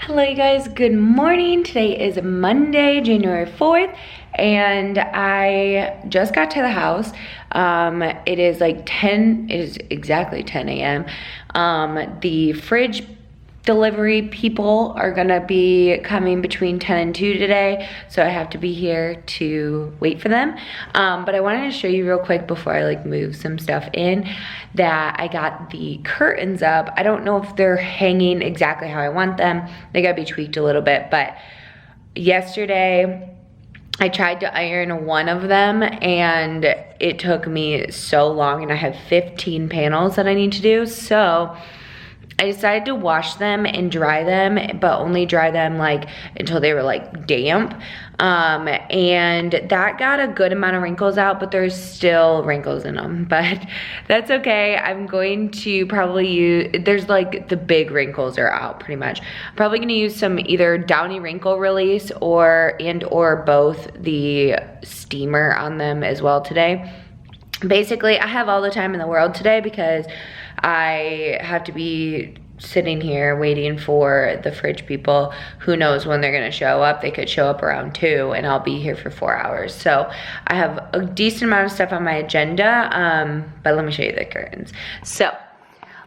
Hello you guys, good morning. Today is Monday, January 4th, and I just got to the house. It is exactly 10 a.m. The fridge delivery people are gonna be coming between 10 and 2 today, so I have to be here to wait for them. But I wanted to show you real quick before I move some stuff in that I got the curtains up. I don't know if they're hanging exactly how I want them. They gotta be tweaked a little bit, but yesterday I tried to iron one of them and it took me so long, and I have 15 panels that I need to do. So I decided to wash them and dry them, but only dry them until they were damp. And that got a good amount of wrinkles out, but there's still wrinkles in them, but that's okay. I'm going to probably use, the big wrinkles are out pretty much. I'm probably gonna use some either Downy Wrinkle Release or both the steamer on them as well today. Basically, I have all the time in the world today because I have to be sitting here waiting for the fridge people. Who knows when they're gonna show up? They could show up around 2 and I'll be here for 4 hours. So I have a decent amount of stuff on my agenda, but let me show you the curtains. So,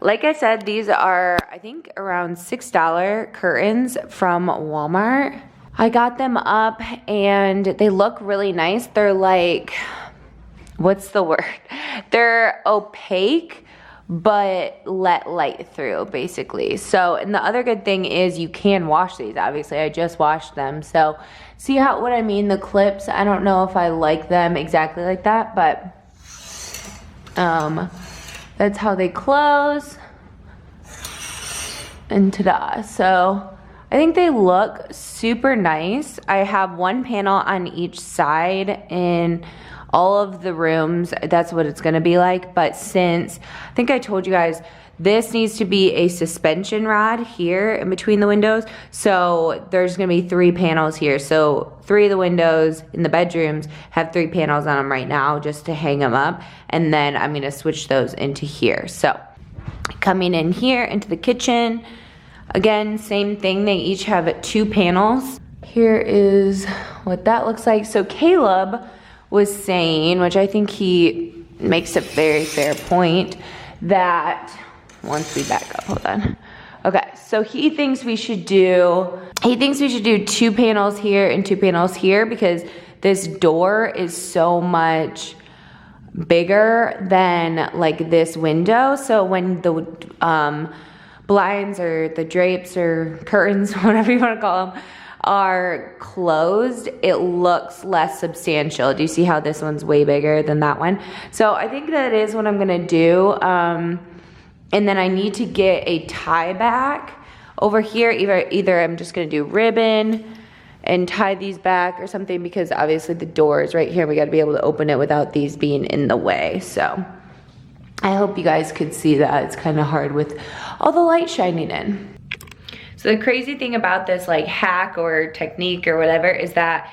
like I said, these are, I think, around $6 curtains from Walmart. I got them up and they look really nice. They're what's the word? They're opaque, but let light through, basically. So, and the other good thing is you can wash these. Obviously, I just washed them. So, see what I mean? The clips, I don't know if I like them exactly like that, but that's how they close. And ta-da. So, I think they look super nice. I have one panel on each side in all of the rooms. That's what it's gonna be like. But since, I think I told you guys, this needs to be a suspension rod here in between the windows. So there's gonna be 3 panels here. So 3 of the windows in the bedrooms have 3 panels on them right now just to hang them up. And then I'm gonna switch those into here. So coming in here into the kitchen, again, same thing. They each have 2 panels. Here is what that looks like. So Caleb was saying, which I think he makes a very fair point, that once we back up, hold on. Okay, so he thinks we should do 2 panels here and 2 panels here because this door is so much bigger than this window. So when the blinds or the drapes or curtains, whatever you want to call them, are closed, it looks less substantial. Do you see how this one's way bigger than that one? So I think that is what I'm gonna do. And then I need to get a tie back over here. Either I'm just gonna do ribbon and tie these back or something, because obviously the door is right here. We gotta be able to open it without these being in the way. So I hope you guys could see that. It's kind of hard with all the light shining in. So the crazy thing about this hack or technique or whatever is that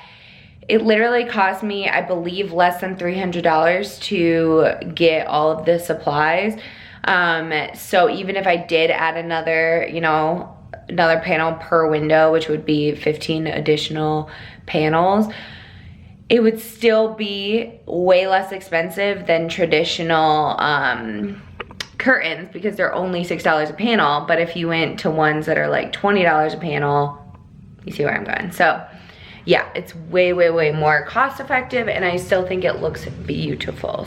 it literally cost me, I believe, less than $300 to get all of the supplies. So even if I did add another panel per window, which would be 15 additional panels, it would still be way less expensive than traditional curtains, because they're only $6 a panel. But if you went to ones that are $20 a panel, you see where I'm going. So yeah, it's way, way, way more cost effective, and I still think it looks beautiful.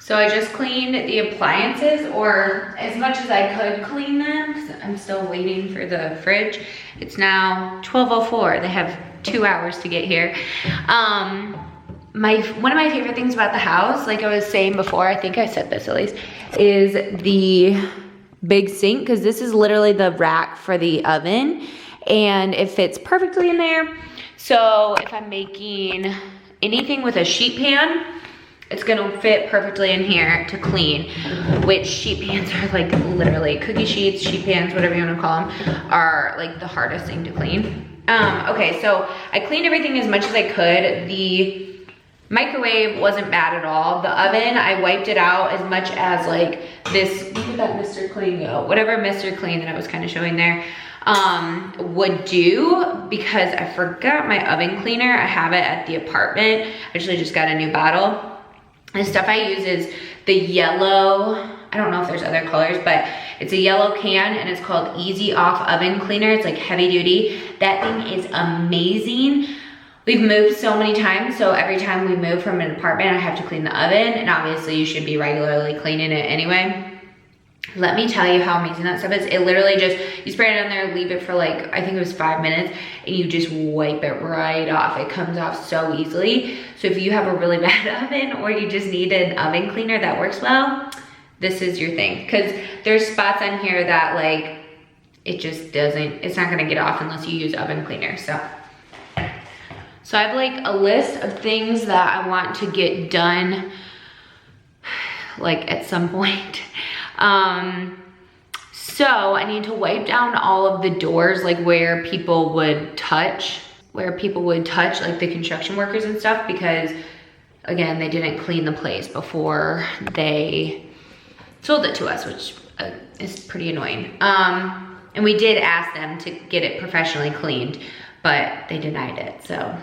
So I just cleaned the appliances, or as much as I could clean them, because I'm still waiting for the fridge. It's now 12:04. They have 2 hours to get here. One of my favorite things about the house, like I was saying before, I think I said this at least, is the big sink, because this is literally the rack for the oven, and it fits perfectly in there. So if I'm making anything with a sheet pan, it's gonna fit perfectly in here to clean, which sheet pans are literally cookie sheets, sheet pans, whatever you wanna call them, are the hardest thing to clean. Okay, so I cleaned everything as much as I could. The microwave wasn't bad at all. The oven, I wiped it out as much as like this, look at that Mr. Clean go, whatever Mr. Clean that I was kind of showing there, would do, because I forgot my oven cleaner. I have it at the apartment. I actually just got a new bottle. The stuff I use is the yellow, I don't know if there's other colors, but it's a yellow can and it's called Easy Off Oven Cleaner. It's like heavy duty. That thing is amazing. We've moved so many times, so every time we move from an apartment, I have to clean the oven, and obviously you should be regularly cleaning it anyway. Let me tell you how amazing that stuff is. It literally just, you spray it on there, leave it for like, I think it was 5 minutes, and you just wipe it right off. It comes off so easily. So if you have a really bad oven or you just need an oven cleaner that works well, this is your thing. Because there's spots on here that like, it just doesn't, it's not gonna get off unless you use oven cleaner, so. So I have like a list of things that I want to get done like at some point. So I need to wipe down all of the doors, like where people would touch like the construction workers and stuff, because again, they didn't clean the place before they sold it to us, which is pretty annoying. And we did ask them to get it professionally cleaned, but they denied it. So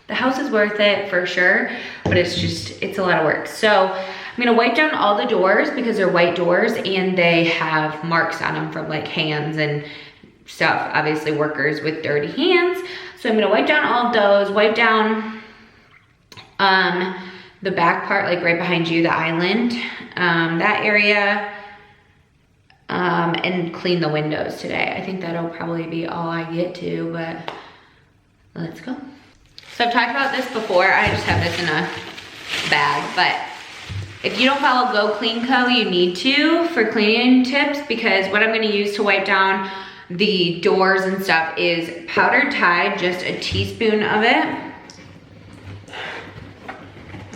the house is worth it for sure, but it's a lot of work. So I'm gonna wipe down all the doors because they're white doors and they have marks on them from like hands and stuff, obviously workers with dirty hands. So I'm gonna wipe down all of those, wipe down the back part, like right behind you, the island, that area, and clean the windows today. I think that'll probably be all I get to, but let's go. So I've talked about this before. I just have this in a bag, but if you don't follow Go Clean Co, you need to for cleaning tips, because what I'm gonna use to wipe down the doors and stuff is powdered Tide, just a teaspoon of it.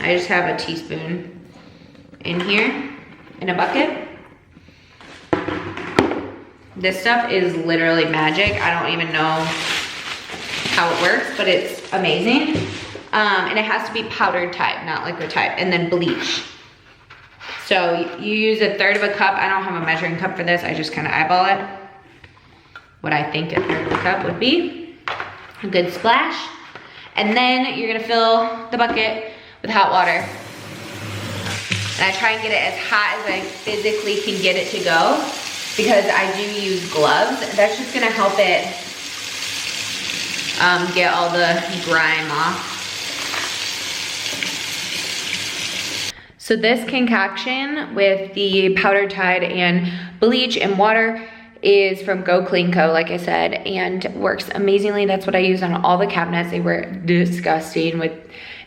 I just have a teaspoon in here in a bucket. This stuff is literally magic. I don't even know how it works, but it's amazing. And it has to be powdered Tide, not liquid Tide, and then bleach. So you use 1/3 of a cup. I don't have a measuring cup for this. I just kind of eyeball it. What I think 1/3 of a cup would be. A good splash. And then you're gonna fill the bucket with hot water. And I try and get it as hot as I physically can get it to go, because I do use gloves. That's just gonna help it get all the grime off. So this concoction with the powdered Tide and bleach and water is from Go Clean Co, like I said, and works amazingly. That's what I used on all the cabinets. They were disgusting with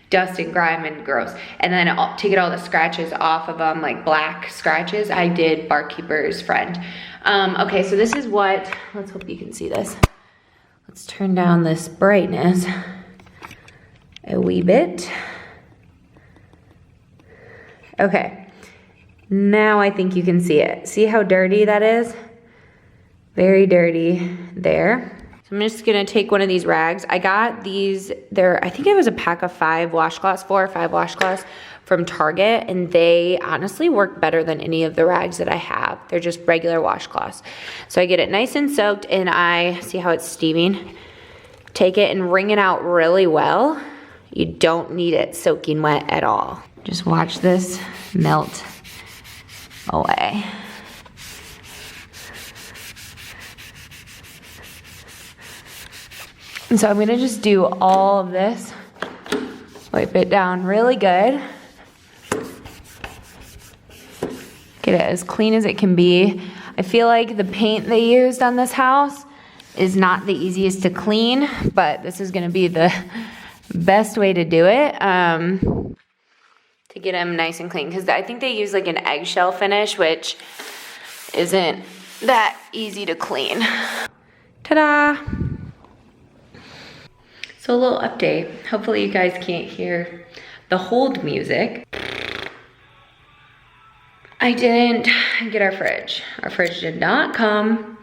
dust and grime and gross. And then to get all the scratches off of them, like black scratches, I did Barkeeper's Friend. Okay, so this is what, let's hope you can see this. Let's turn down this brightness a wee bit. Okay, now I think you can see it. See how dirty that is? Very dirty there. So I'm just gonna take one of these rags. I got these, I think it was a pack of 5 washcloths, 4 or 5 washcloths from Target, and they honestly work better than any of the rags that I have. They're just regular washcloths. So I get it nice and soaked, and I see how it's steaming. Take it and wring it out really well. You don't need it soaking wet at all. Just watch this melt away. And so I'm gonna just do all of this, wipe it down really good. Get it as clean as it can be. I feel like the paint they used on this house is not the easiest to clean, but this is gonna be the best way to do it to get them nice and clean. Because I think they use like an eggshell finish, which isn't that easy to clean. Ta-da! So a little update. Hopefully you guys can't hear the hold music. I didn't get our fridge. Our fridge did not come,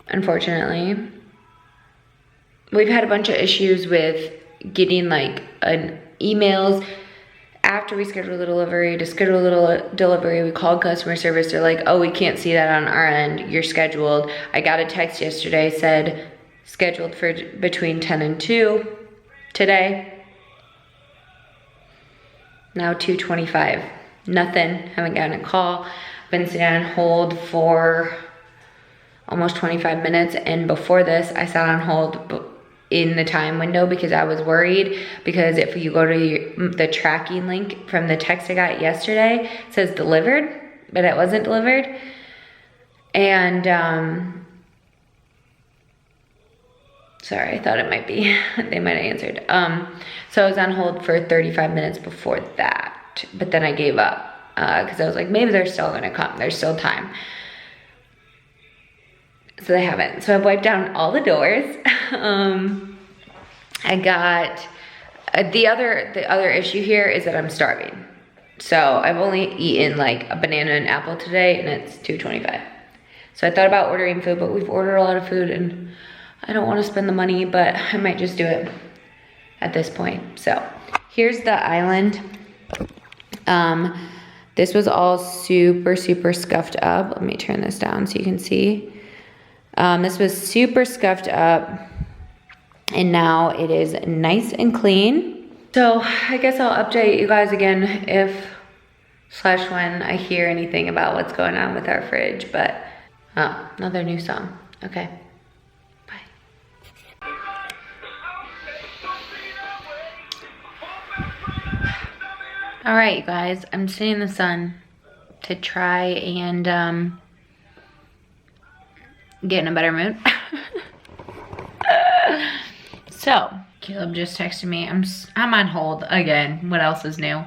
unfortunately. we've had a bunch of issues with getting like emails after we schedule the delivery. To schedule the delivery, we called customer service. They're like, oh, we can't see that on our end. You're scheduled. I got a text yesterday, said scheduled for between 10 and 2 today. Now 2:25. Nothing. Haven't gotten a call. Been sitting on hold for almost 25 minutes. And before this, I sat on hold in the time window because I was worried, because if you go to the tracking link from the text I got yesterday, it says delivered, but it wasn't delivered. And sorry, I thought it might be, they might have answered. So I was on hold for 35 minutes before that, but then I gave up because I was like, maybe they're still gonna come, there's still time. So they haven't. So I've wiped down all the doors. I got, the other issue here is that I'm starving. So I've only eaten like a banana and apple today, and it's 2:25. So I thought about ordering food, but we've ordered a lot of food and I don't want to spend the money, but I might just do it at this point. So here's the island. This was all super, super scuffed up. Let me turn this down so you can see. This was super scuffed up, and now it is nice and clean. So I guess I'll update you guys again if/when I hear anything about what's going on with our fridge. But oh, another new song. Okay, bye. All right, you guys, I'm sitting in the sun to try and get in a better mood. So Caleb just texted me. I'm on hold again. What else is new?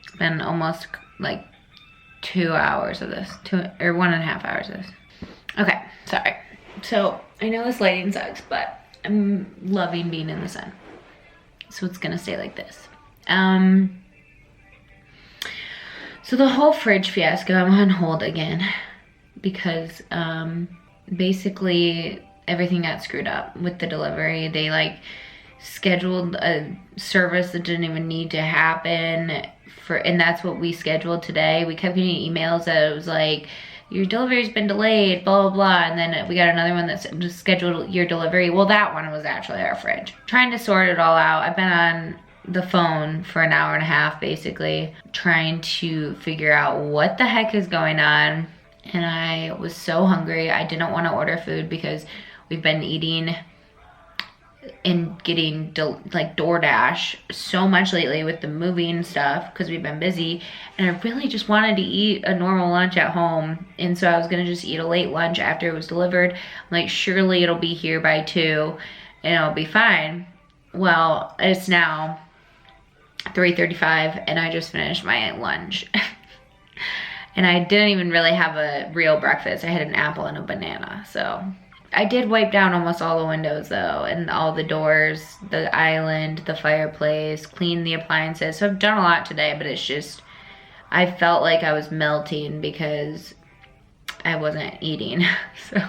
It's been almost like 2 hours of this, 1.5 hours of this. Okay, sorry. So I know this lighting sucks, but I'm loving being in the sun. So it's gonna stay like this. So the whole fridge fiasco, I'm on hold again because basically everything got screwed up with the delivery. They like scheduled a service that didn't even need to happen and that's what we scheduled today. We kept getting emails that it was like, your delivery's been delayed, blah, blah, blah. And then we got another one that just scheduled your delivery. Well, that one was actually our fridge. Trying to sort it all out. I've been on the phone for an hour and a half, basically, trying to figure out what the heck is going on. And I was so hungry. I didn't want to order food because we've been eating and getting like DoorDash so much lately with the moving stuff because we've been busy, and I really just wanted to eat a normal lunch at home. And so I was gonna just eat a late lunch after it was delivered. I'm like, surely it'll be here by 2 and it'll be fine. Well, it's now 3:35 and I just finished my lunch. And I didn't even really have a real breakfast. I had an apple and a banana. So I did wipe down almost all the windows though, and all the doors, the island, the fireplace, clean the appliances. So I've done a lot today, but it's just, I felt like I was melting because I wasn't eating. So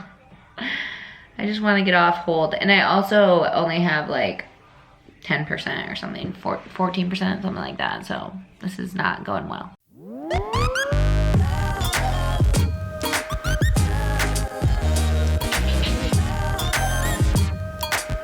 I just want to get off hold. And I also only have like 10% or something, 14%, something like that. So this is not going well.